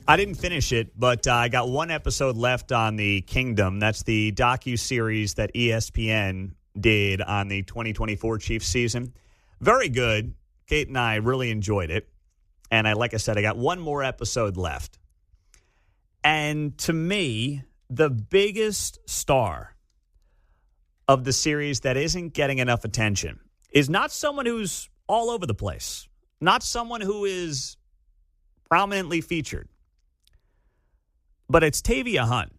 I didn't finish it, but I got one episode left on The Kingdom. That's the docuseries that ESPN did on the 2024 Chiefs season. Very good. Kate and I really enjoyed it. And like I said, I got one more episode left. And to me, the biggest star of the series that isn't getting enough attention is not someone who's all over the place, not someone who is prominently featured, but it's Tavia Hunt,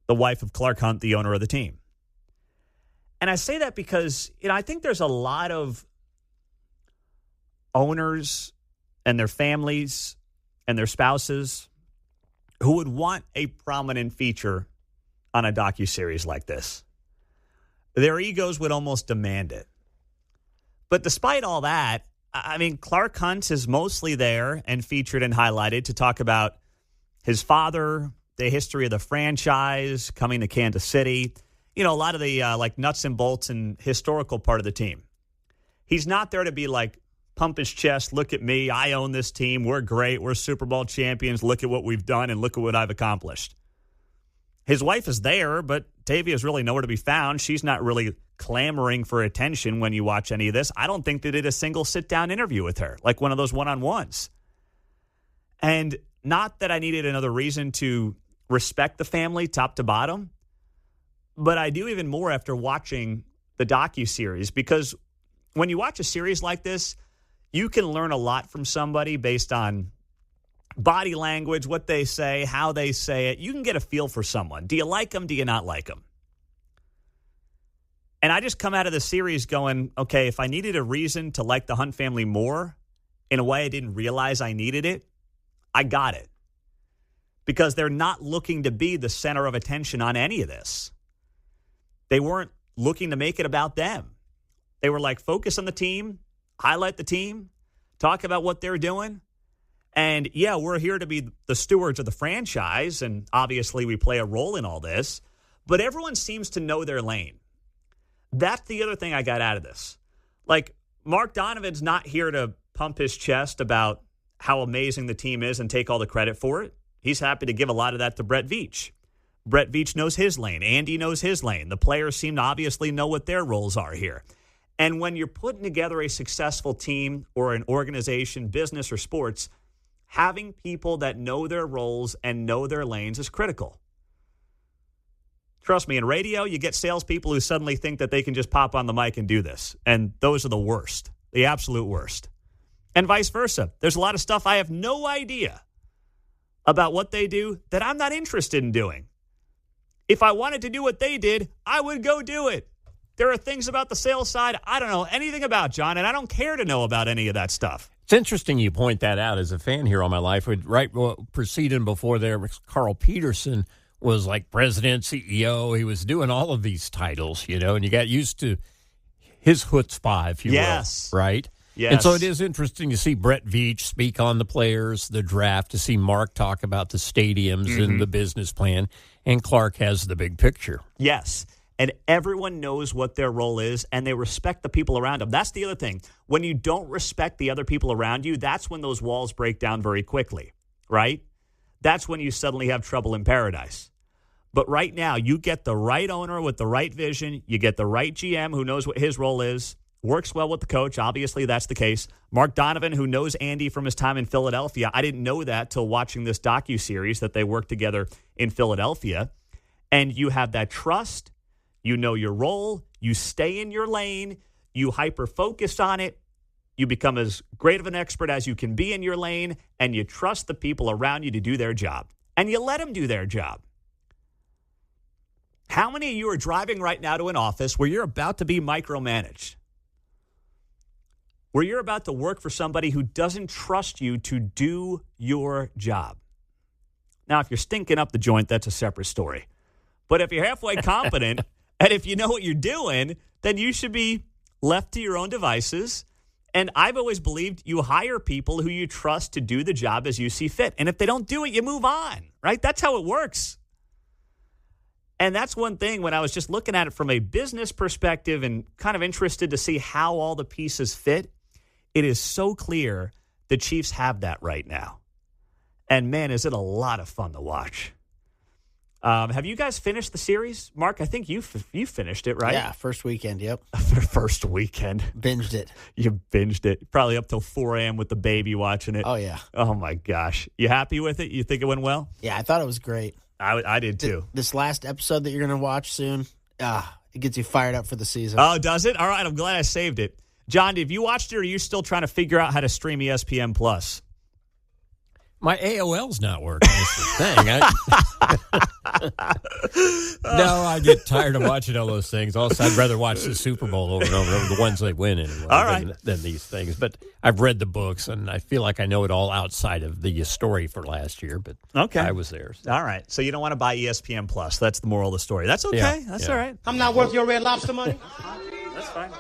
the wife of Clark Hunt, the owner of the team. And I say that because, I think there's a lot of owners and their families and their spouses who would want a prominent feature on a docuseries like this. Their egos would almost demand it. But despite all that, Clark Hunt is mostly there and featured and highlighted to talk about his father, the history of the franchise, coming to Kansas City, a lot of the nuts and bolts and historical part of the team. He's not there to be pump his chest, look at me, I own this team, we're great, we're Super Bowl champions, look at what we've done and look at what I've accomplished. His wife is there, but Tavia's really nowhere to be found. She's not really clamoring for attention when you watch any of this. I don't think they did a single sit-down interview with her, like one of those one-on-ones. And not that I needed another reason to respect the family top to bottom, but I do even more after watching the docuseries, because when you watch a series like this, you can learn a lot from somebody based on body language, what they say, how they say it. You can get a feel for someone. Do you like them? Do you not like them? And I just come out of the series going, okay, if I needed a reason to like the Hunt family more in a way I didn't realize I needed it, I got it. Because they're not looking to be the center of attention on any of this. They weren't looking to make it about them. They were focus on the team, highlight the team, talk about what they're doing. And, yeah, we're here to be the stewards of the franchise, and obviously we play a role in all this. But everyone seems to know their lane. That's the other thing I got out of this. Mark Donovan's not here to pump his chest about how amazing the team is and take all the credit for it. He's happy to give a lot of that to Brett Veach. Brett Veach knows his lane. Andy knows his lane. The players seem to obviously know what their roles are here. And when you're putting together a successful team or an organization, business or sports, having people that know their roles and know their lanes is critical. Trust me, in radio, you get salespeople who suddenly think that they can just pop on the mic and do this. And those are the worst, the absolute worst. And vice versa. There's a lot of stuff I have no idea about what they do that I'm not interested in doing. If I wanted to do what they did, I would go do it. There are things about the sales side I don't know anything about, John, and I don't care to know about any of that stuff. It's interesting you point that out. As a fan here all my life, right preceding before there, Carl Peterson was president, CEO. He was doing all of these titles, and you got used to his chutzpah, if you will, right? Yes. And so it is interesting to see Brett Veach speak on the players, the draft, to see Mark talk about the stadiums and the business plan, and Clark has the big picture. Yes. And everyone knows what their role is, and they respect the people around them. That's the other thing. When you don't respect the other people around you, that's when those walls break down very quickly, right? That's when you suddenly have trouble in paradise. But right now, you get the right owner with the right vision. You get the right GM who knows what his role is, works well with the coach. Obviously, that's the case. Mark Donovan, who knows Andy from his time in Philadelphia. I didn't know that till watching this docuseries that they worked together in Philadelphia. And you have that trust. You know your role. You stay in your lane. You hyper-focus on it. You become as great of an expert as you can be in your lane, and you trust the people around you to do their job. And you let them do their job. How many of you are driving right now to an office where you're about to be micromanaged? Where you're about to work for somebody who doesn't trust you to do your job? Now, if you're stinking up the joint, that's a separate story. But if you're halfway competent, and if you know what you're doing, then you should be left to your own devices. And I've always believed you hire people who you trust to do the job as you see fit. And if they don't do it, you move on, right? That's how it works. And that's one thing when I was just looking at it from a business perspective and kind of interested to see how all the pieces fit, it is so clear the Chiefs have that right now. And, man, is it a lot of fun to watch. Have you guys finished the series? Mark, I think you finished it, right? Yeah, first weekend, yep. First weekend. Binged it. You binged it. Probably up till 4 a.m. with the baby watching it. Oh, yeah. Oh, my gosh. You happy with it? You think it went well? Yeah, I thought it was great. I did, too. This last episode that you're going to watch soon, it gets you fired up for the season. Oh, does it? All right, I'm glad I saved it. John, have you watched it, or are you still trying to figure out how to stream ESPN Plus? My AOL's not working. That's the thing. No, I get tired of watching all those things. Also, I'd rather watch the Super Bowl over and over, the ones they win anyway, all right. than these things. But I've read the books, and I feel like I know it all outside of the story for last year. But okay. I was there. So. All right. So you don't want to buy ESPN Plus. That's the moral of the story. That's okay. Yeah, That's yeah. all right. I'm not worth your Red Lobster money. That's fine.